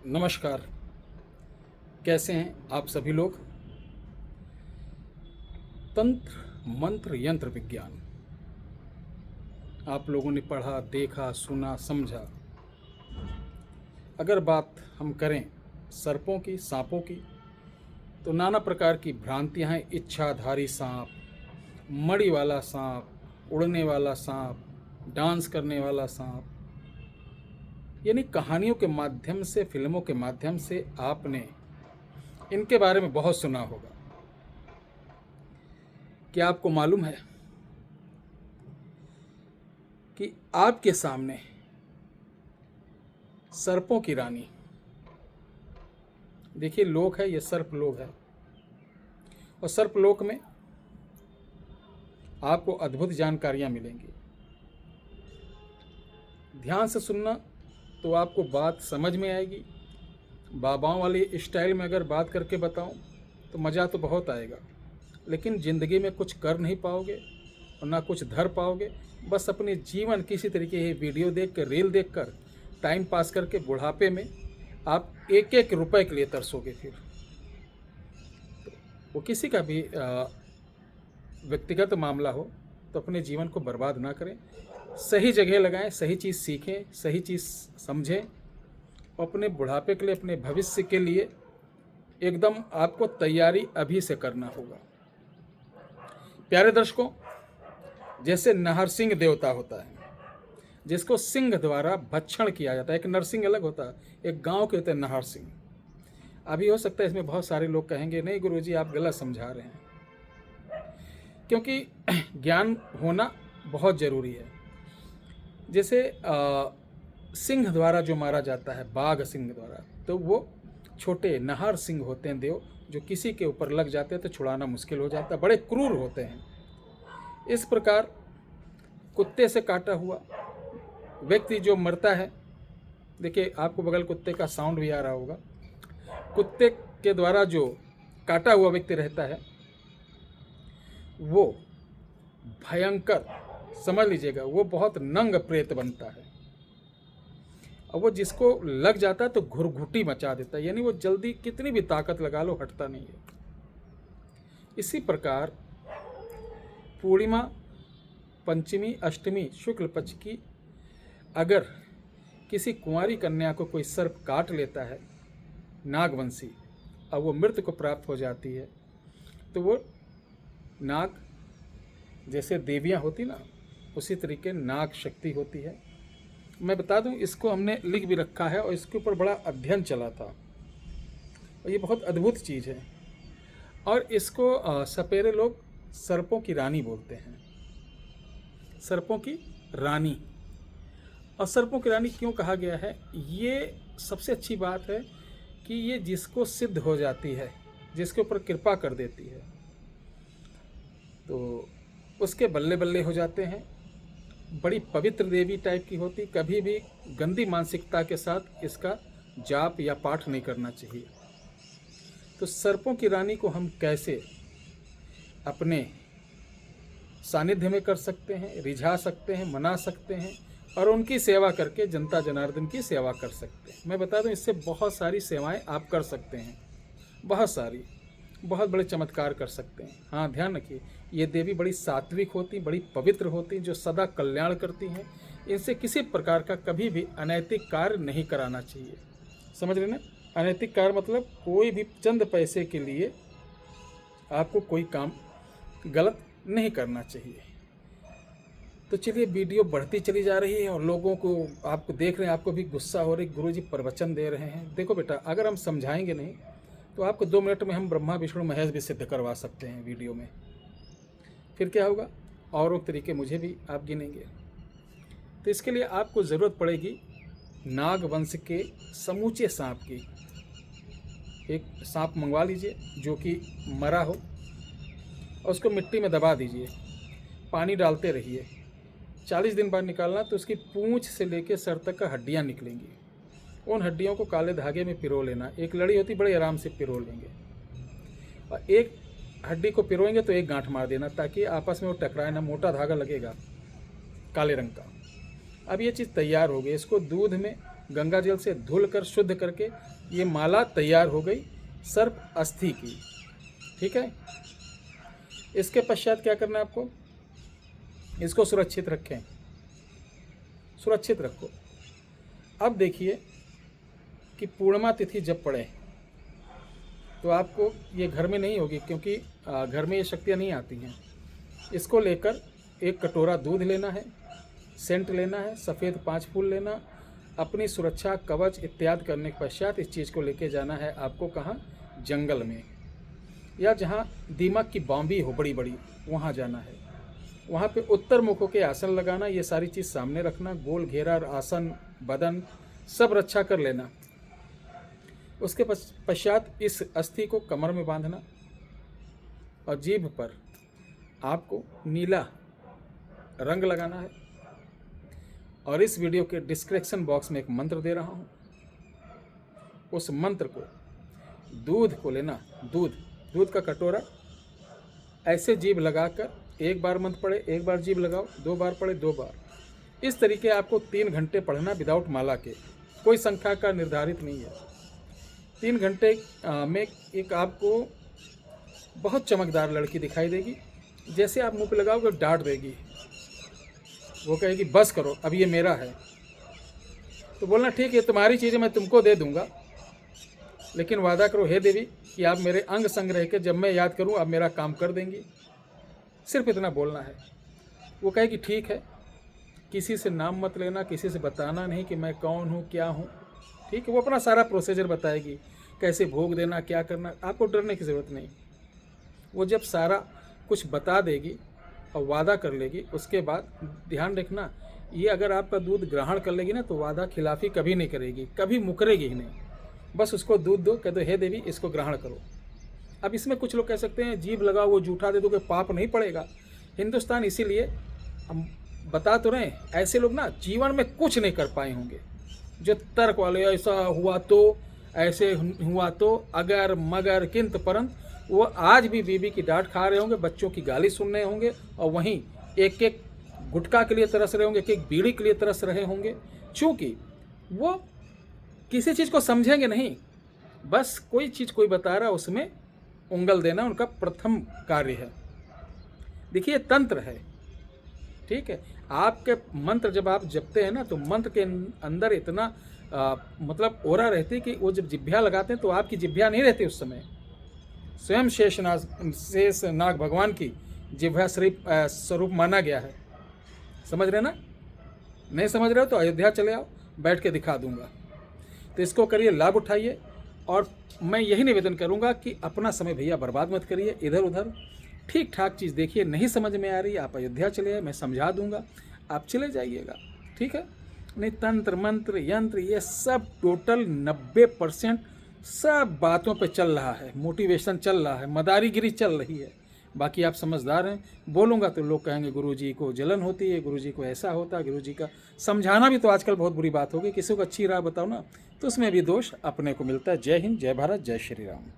नमस्कार। कैसे हैं आप सभी लोग। तंत्र मंत्र यंत्र विज्ञान आप लोगों ने पढ़ा, देखा, सुना, समझा। अगर बात हम करें सर्पों की, सांपों की, तो नाना प्रकार की भ्रांतियां हैं। इच्छाधारी सांप, मणि वाला सांप, उड़ने वाला सांप, डांस करने वाला सांप, यानी कहानियों के माध्यम से, फिल्मों के माध्यम से आपने इनके बारे में बहुत सुना होगा। क्या आपको मालूम है कि आपके सामने सर्पों की रानी, देखिए लोक है, ये सर्प लोक है, और सर्प लोक में आपको अद्भुत जानकारियां मिलेंगी। ध्यान से सुनना तो आपको बात समझ में आएगी। बाबाओं वाली स्टाइल में अगर बात करके बताऊं तो मज़ा तो बहुत आएगा, लेकिन ज़िंदगी में कुछ कर नहीं पाओगे और ना कुछ धर पाओगे। बस अपने जीवन किसी तरीके ये वीडियो देख कर, रील देख कर टाइम पास करके बुढ़ापे में आप एक एक रुपए के लिए तरसोगे। फिर तो वो किसी का भी व्यक्तिगत मामला हो तो अपने जीवन को बर्बाद ना करें। सही जगह लगाएं, सही चीज़ सीखें, सही चीज़ समझें, और अपने बुढ़ापे के लिए, अपने भविष्य के लिए एकदम आपको तैयारी अभी से करना होगा। प्यारे दर्शकों, जैसे नरसिंह देवता होता है जिसको सिंह द्वारा भक्षण किया जाता है। एक नरसिंह अलग होता है, एक गांव के होते हैं नरसिंह। अभी हो सकता है इसमें बहुत सारे लोग कहेंगे नहीं गुरुजी आप गलत समझा रहे हैं, क्योंकि ज्ञान होना बहुत ज़रूरी है। जैसे सिंह द्वारा जो मारा जाता है, बाघ सिंह द्वारा, तो वो छोटे नहर सिंह होते हैं देव, जो किसी के ऊपर लग जाते हैं तो छुड़ाना मुश्किल हो जाता है, बड़े क्रूर होते हैं। इस प्रकार कुत्ते से काटा हुआ व्यक्ति जो मरता है, देखिए आपको बगल कुत्ते का साउंड भी आ रहा होगा। कुत्ते के द्वारा जो काटा हुआ व्यक्ति रहता है वो भयंकर, समझ लीजिएगा, वो बहुत नंग प्रेत बनता है, और वो जिसको लग जाता है तो घुरघुटी मचा देता है, यानी वो जल्दी कितनी भी ताकत लगा लो हटता नहीं है। इसी प्रकार पूर्णिमा, पंचमी, अष्टमी, शुक्ल पक्ष की अगर किसी कुंवारी कन्या को कोई सर्प काट लेता है नागवंशी, और वो मृत्यु को प्राप्त हो जाती है, तो वो नाग, जैसे देवियाँ होती ना, उसी तरीके नाग शक्ति होती है। मैं बता दूं, इसको हमने लिख भी रखा है और इसके ऊपर बड़ा अध्ययन चला था, और ये बहुत अद्भुत चीज़ है। और इसको सपेरे लोग सर्पों की रानी बोलते हैं, सर्पों की रानी। और सर्पों की रानी क्यों कहा गया है, ये सबसे अच्छी बात है कि ये जिसको सिद्ध हो जाती है, जिसके ऊपर कृपा कर देती है, तो उसके बल्ले बल्ले हो जाते हैं। बड़ी पवित्र देवी टाइप की होती, कभी भी गंदी मानसिकता के साथ इसका जाप या पाठ नहीं करना चाहिए। तो सर्पों की रानी को हम कैसे अपने सानिध्य में कर सकते हैं, रिझा सकते हैं, मना सकते हैं, और उनकी सेवा करके जनता जनार्दन की सेवा कर सकते हैं। मैं बता दूं, इससे बहुत सारी सेवाएं आप कर सकते हैं, बहुत सारी, बहुत बड़े चमत्कार कर सकते हैं। हाँ, ध्यान रखिए, ये देवी बड़ी सात्विक होती, बड़ी पवित्र होती, जो सदा कल्याण करती हैं। इनसे किसी प्रकार का कभी भी अनैतिक कार्य नहीं कराना चाहिए, समझ रहे ना। अनैतिक कार्य मतलब कोई भी चंद पैसे के लिए आपको कोई काम गलत नहीं करना चाहिए। तो चलिए, वीडियो बढ़ती चली जा रही है और लोगों को, आपको देख रहे हैं, आपको भी गुस्सा हो रही, गुरुजी प्रवचन दे रहे हैं। देखो बेटा, अगर हम समझाएंगे नहीं तो आपको 2 मिनट में हम ब्रह्मा विष्णु महेश भी सिद्ध करवा सकते हैं वीडियो में। फिर क्या होगा, और एक तरीके मुझे भी आप गिनेंगे। तो इसके लिए आपको ज़रूरत पड़ेगी नागवंश के समूचे सांप की। एक सांप मंगवा लीजिए जो कि मरा हो, और उसको मिट्टी में दबा दीजिए, पानी डालते रहिए। 40 दिन बाद निकालना तो उसकी पूंछ से लेकर सर तक का हड्डियाँ निकलेंगी। उन हड्डियों को काले धागे में पिरो लेना। एक लड़ी होती, बड़े आराम से पिरो लेंगे, और एक हड्डी को पिरोएंगे तो एक गांठ मार देना, ताकि आपस में वो टकराए ना। मोटा धागा लगेगा काले रंग का। अब ये चीज़ तैयार हो गई, इसको दूध में गंगा जल से धुल कर शुद्ध करके ये माला तैयार हो गई सर्प अस्थि की। ठीक है, इसके पश्चात क्या करना है आपको, इसको सुरक्षित रखें, सुरक्षित रखो। अब देखिए कि पूर्णिमा तिथि जब पड़े तो आपको ये घर में नहीं होगी, क्योंकि घर में ये शक्तियाँ नहीं आती हैं। इसको लेकर एक कटोरा दूध लेना है, सेंट लेना है, सफ़ेद 5 फूल लेना, अपनी सुरक्षा कवच इत्यादि करने के पश्चात इस चीज़ को लेके जाना है आपको कहाँ, जंगल में, या जहाँ दीमक की बाम्बी हो बड़ी बड़ी, वहाँ जाना है। वहाँ पे उत्तर मुख के आसन लगाना, ये सारी चीज़ सामने रखना, गोल घेरा आसन बदन सब रक्षा कर लेना। उसके पश्चात इस अस्थि को कमर में बांधना और जीभ पर आपको नीला रंग लगाना है। और इस वीडियो के डिस्क्रिप्शन बॉक्स में एक मंत्र दे रहा हूँ, उस मंत्र को दूध को लेना, दूध का कटोरा ऐसे जीभ लगाकर एक बार मंत्र पढ़े, एक बार जीभ लगाओ, 2 बार पढ़े, 2 बार। इस तरीके आपको 3 घंटे पढ़ना विदाउट माला के, कोई संख्या का निर्धारित नहीं है। 3 घंटे में एक आपको बहुत चमकदार लड़की दिखाई देगी, जैसे आप मुंह पे लगाओगे डांट देगी, वो कहेगी बस करो अब ये मेरा है। तो बोलना ठीक है तुम्हारी चीज़ें मैं तुमको दे दूंगा, लेकिन वादा करो हे देवी कि आप मेरे अंग संग रह के जब मैं याद करूं आप मेरा काम कर देंगी। सिर्फ इतना बोलना है। वो कहेगी ठीक है, किसी से नाम मत लेना, किसी से बताना नहीं कि मैं कौन हूँ क्या हूँ। ठीक है, वो अपना सारा प्रोसीजर बताएगी, कैसे भोग देना, क्या करना, आपको डरने की ज़रूरत नहीं। वो जब सारा कुछ बता देगी और वादा कर लेगी, उसके बाद ध्यान रखना, ये अगर आपका दूध ग्रहण कर लेगी ना तो वादा खिलाफी कभी नहीं करेगी, कभी मुकरेगी ही नहीं। बस उसको दूध दो, कह दो हे देवी इसको ग्रहण करो। अब इसमें कुछ लोग कह सकते हैं जीभ लगाओ वो जूठा दे दो, कि पाप नहीं पड़ेगा। हिंदुस्तान इसीलिए हम बता तो रहे हैं, ऐसे लोग ना जीवन में कुछ नहीं कर पाए होंगे जो तर्क वाले ऐसा हुआ तो, ऐसे हुआ तो, अगर मगर किंतु परंत, वो आज भी बीबी की डांट खा रहे होंगे, बच्चों की गाली सुन रहे होंगे, और वहीं एक एक गुटखा के लिए तरस रहे होंगे, एक एक बीड़ी के लिए तरस रहे होंगे, चूँकि वो किसी चीज़ को समझेंगे नहीं। बस कोई चीज़ कोई बता रहा उसमें उंगल देना उनका प्रथम कार्य है। देखिए तंत्र है, ठीक है। आपके मंत्र जब आप जपते हैं ना तो मंत्र के अंदर इतना मतलब ओरा रहती है कि वो जब जिभ्या लगाते हैं तो आपकी जिभ्या नहीं रहती उस समय, स्वयं शेषनाग भगवान की जिह्वा स्वरूप माना गया है। समझ रहे ना? नहीं समझ रहे हो तो अयोध्या चले आओ, बैठ के दिखा दूंगा। तो इसको करिए, लाभ उठाइए, और मैं यही निवेदन करूंगा कि अपना समय भैया बर्बाद मत करिए इधर उधर। ठीक ठाक चीज़ देखिए, नहीं समझ में आ रही आप अयोध्या चले आए, मैं समझा दूंगा, आप चले जाइएगा। ठीक है, नहीं तंत्र मंत्र यंत्र ये सब टोटल 90% सब बातों पे चल रहा है, मोटिवेशन चल रहा है, मदारीगिरी चल रही है। बाकी आप समझदार हैं, बोलूँगा तो लोग कहेंगे गुरुजी को जलन होती है, गुरुजी को ऐसा होता है, गुरुजी का समझाना भी तो आजकल बहुत बुरी बात होगी। किसी को अच्छी राह बताओ ना तो उसमें भी दोष अपने को मिलता है। जय हिंद, जय भारत, जय श्री राम।